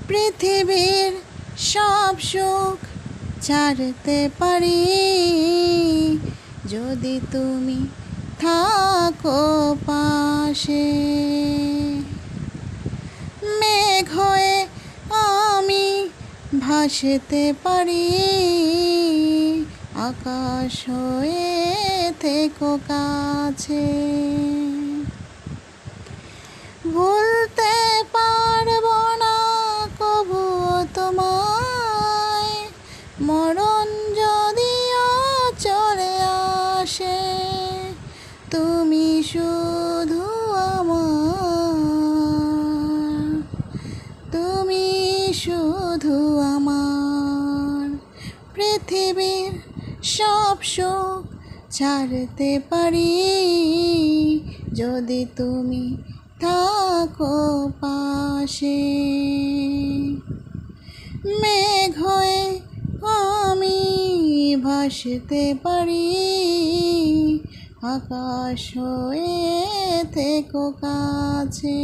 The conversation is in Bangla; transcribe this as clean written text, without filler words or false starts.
পৃথিবীর সব সুখ ছাড়তে পারি যদি তুমি থাকো পাশে। মেঘ হয়ে আমি ভাসতে পারি, আকাশ হয়ে থেকো কাছে। ভুলতে পারবো না কবুও তোমায়, মরণ যদিও চলে আসে। তুমি শুধু আমার, তুমি শুধু আমার। পৃথিবীর সব সুখ ছাড়তে পারি যদি তুমি থাকো পাশে। মেঘ হয়ে আমি ভাসতে পারি, আকাশ হয়ে থেকো কাছে।